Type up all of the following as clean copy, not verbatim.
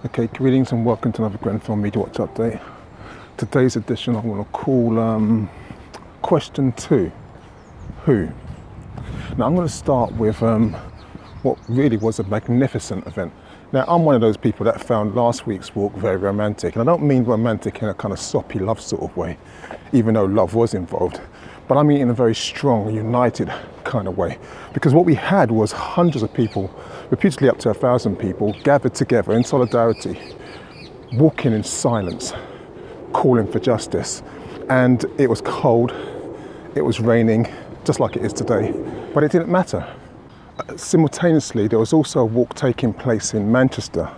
Okay, greetings and welcome to another Grenfell MediaWatch update. Today's edition I'm going to call question 2, who? Now I'm going to start with what really was a magnificent event. Now I'm one of those people that found last week's walk very romantic, and I don't mean romantic in a kind of soppy love sort of way, even though love was involved, but I mean in a very strong, united kind of way, because what we had was hundreds of people, reputedly up to 1,000 people, gathered together in solidarity, walking in silence, calling for justice. And it was cold, it was raining, just like it is today, but it didn't matter. Simultaneously, there was also a walk taking place in Manchester.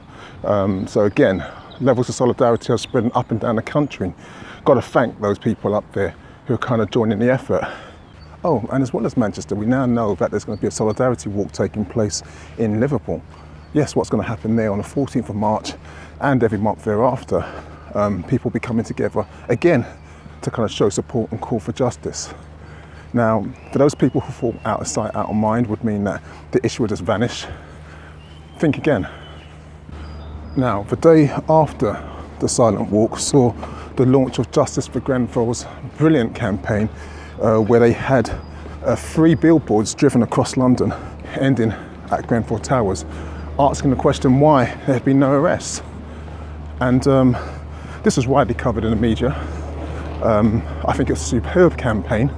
So again, levels of solidarity are spreading up and down the country. Got to thank those people up there who are kind of joining the effort. Oh, and as well as Manchester, we now know that there's going to be a solidarity walk taking place in Liverpool. Yes, what's going to happen there on the 14th of March and every month thereafter. People will be coming together again to kind of show support and call for justice. Now, for those people who thought out of sight, out of mind would mean that the issue would just vanish, think again. Now, the day after the silent walk saw the launch of Justice for Grenfell's brilliant campaign, where they had 3 billboards driven across London, ending at Grenfell Towers, asking the question why there had been no arrests. And this was widely covered in the media. I think it was a superb campaign.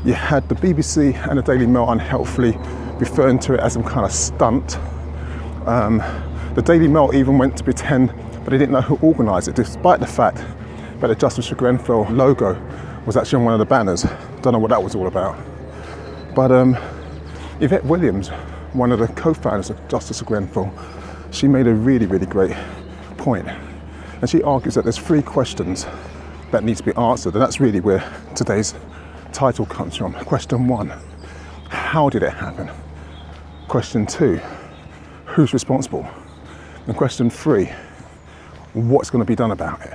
You had the BBC and the Daily Mail unhelpfully referring to it as some kind of stunt. The Daily Mail even went to pretend that they didn't know who organised it, despite the fact that the Justice for Grenfell logo was actually on one of the banners. Don't know what that was all about. But Yvette Williams, one of the co-founders of Justice for Grenfell, she made a really, really great point. And she argues that there's 3 questions that need to be answered, and that's really where today's title comes from. Question 1, how did it happen? Question 2, who's responsible? And question 3, what's going to be done about it?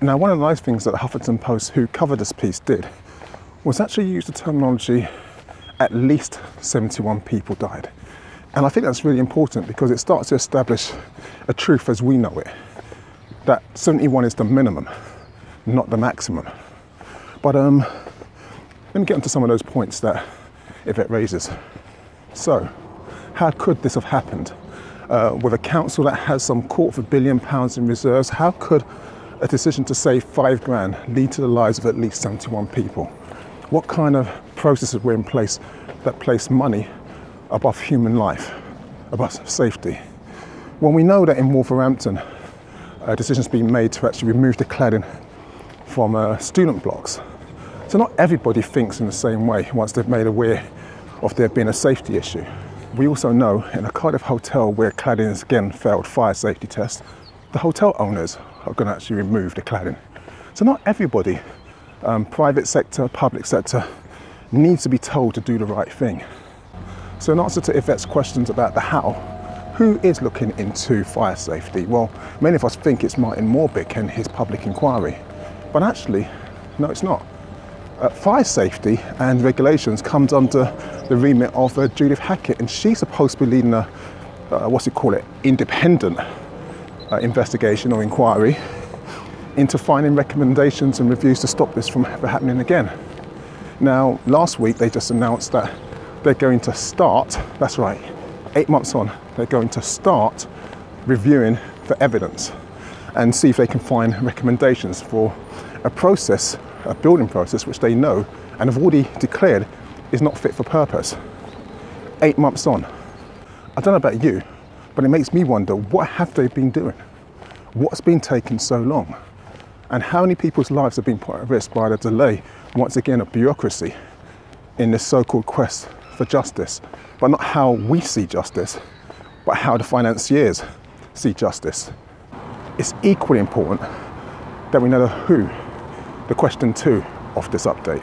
Now, one of the nice things that the Huffington Post, who covered this piece, did was actually use the terminology at least 71 people died. And I think that's really important because it starts to establish a truth as we know it, that 71 is the minimum, not the maximum. But let me get into some of those points that Yvette raises. So, how could this have happened? With a council that has some £250 million in reserves, how could a decision to save £5,000 lead to the lives of at least 71 people? What kind of processes were in place that place money above human life, above safety? Well, we know that in Wolverhampton, decisions being made to actually remove the cladding from student blocks. So not everybody thinks in the same way once they've made aware of there being a safety issue. We also know in a Cardiff hotel where cladding has again failed fire safety tests, the hotel owners are going to actually remove the cladding. So not everybody, private sector, public sector, needs to be told to do the right thing. So in answer to Yvette's questions about the how, who is looking into fire safety? Well, many of us think it's Martin Morbick and his public inquiry, but actually, no, it's not. Fire safety and regulations comes under the remit of Judith Hackett, and she's supposed to be leading a, independent investigation or inquiry into finding recommendations and reviews to stop this from ever happening again. Now, last week they just announced that they're going to start, that's right, 8 months on, they're going to start reviewing for evidence and see if they can find recommendations for a process, a building process, which they know and have already declared is not fit for purpose. 8 months on. I don't know about you, but it makes me wonder, what have they been doing? What's been taking so long? And how many people's lives have been put at risk by the delay, once again, of bureaucracy in this so-called quest for justice? But not how we see justice, but how the financiers see justice. It's equally important that we know the who, the question 2 of this update.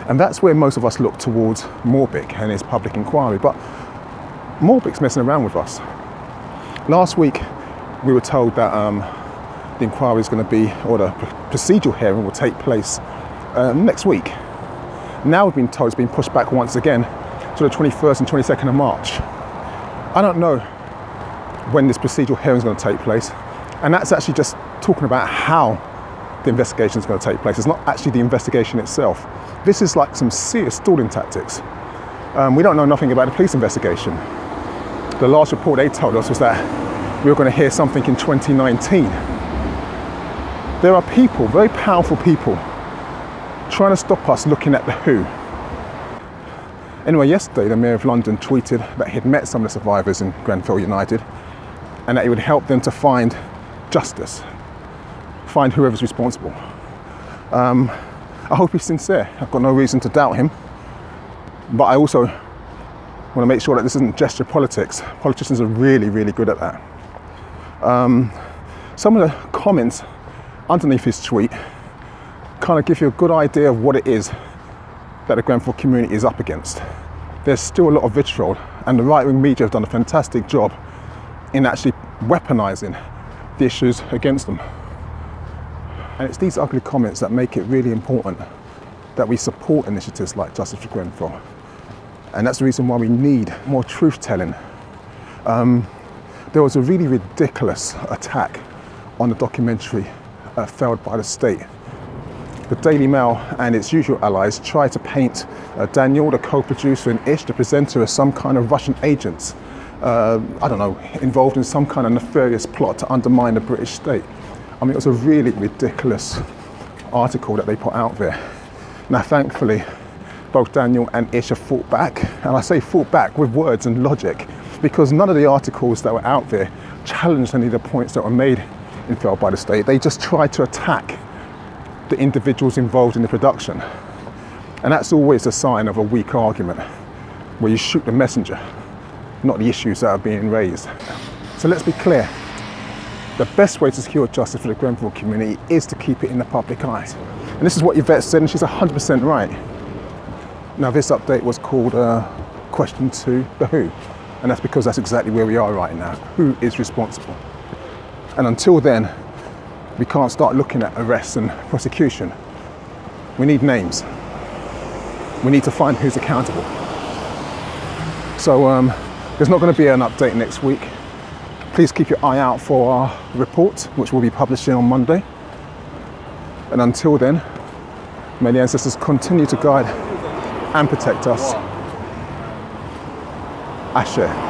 And that's where most of us look towards Morbick and his public inquiry. But Morbick's messing around with us. Last week, we were told that the inquiry is going to be, or the procedural hearing will take place next week. Now we've been told it's been pushed back once again to the 21st and 22nd of March. I don't know when this procedural hearing is going to take place. And that's actually just talking about how the investigation is going to take place. It's not actually the investigation itself. This is like some serious stalling tactics. We don't know nothing about the police investigation. The last report they told us was that we were going to hear something in 2019. There are people, very powerful people, trying to stop us looking at the who. Anyway, yesterday the Mayor of London tweeted that he'd met some of the survivors in Grenfell United and that he would help them to find justice, find whoever's responsible. I hope he's sincere. I've got no reason to doubt him, but I also want to make sure that this isn't gesture politics. Politicians are really, really good at that. Some of the comments underneath his tweet kind of give you a good idea of what it is that the Grenfell community is up against. There's still a lot of vitriol, and the right-wing media have done a fantastic job in actually weaponising the issues against them. And it's these ugly comments that make it really important that we support initiatives like Justice for Grenfell. And that's the reason why we need more truth-telling. There was a really ridiculous attack on the documentary Failed by the State. The Daily Mail and its usual allies tried to paint Daniel, the co-producer, and Ish, the presenter, as some kind of Russian agents, I don't know, involved in some kind of nefarious plot to undermine the British state. I mean, it was a really ridiculous article that they put out there. Now, thankfully, both Daniel and Ish have fought back, and I say fought back with words and logic, because none of the articles that were out there challenged any of the points that were made in Failed by the State. They just tried to attack the individuals involved in the production. And that's always a sign of a weak argument, where you shoot the messenger, not the issues that are being raised. So let's be clear. The best way to secure justice for the Grenfell community is to keep it in the public eye. And this is what Yvette said, and she's 100% right. Now, this update was called Question 2, the who. And that's because that's exactly where we are right now. Who is responsible? And until then, we can't start looking at arrests and prosecution. We need names. We need to find who's accountable. So there's not going to be an update next week. Please keep your eye out for our report, which we'll be publishing on Monday. And until then, may the ancestors continue to guide and protect us. Ashe.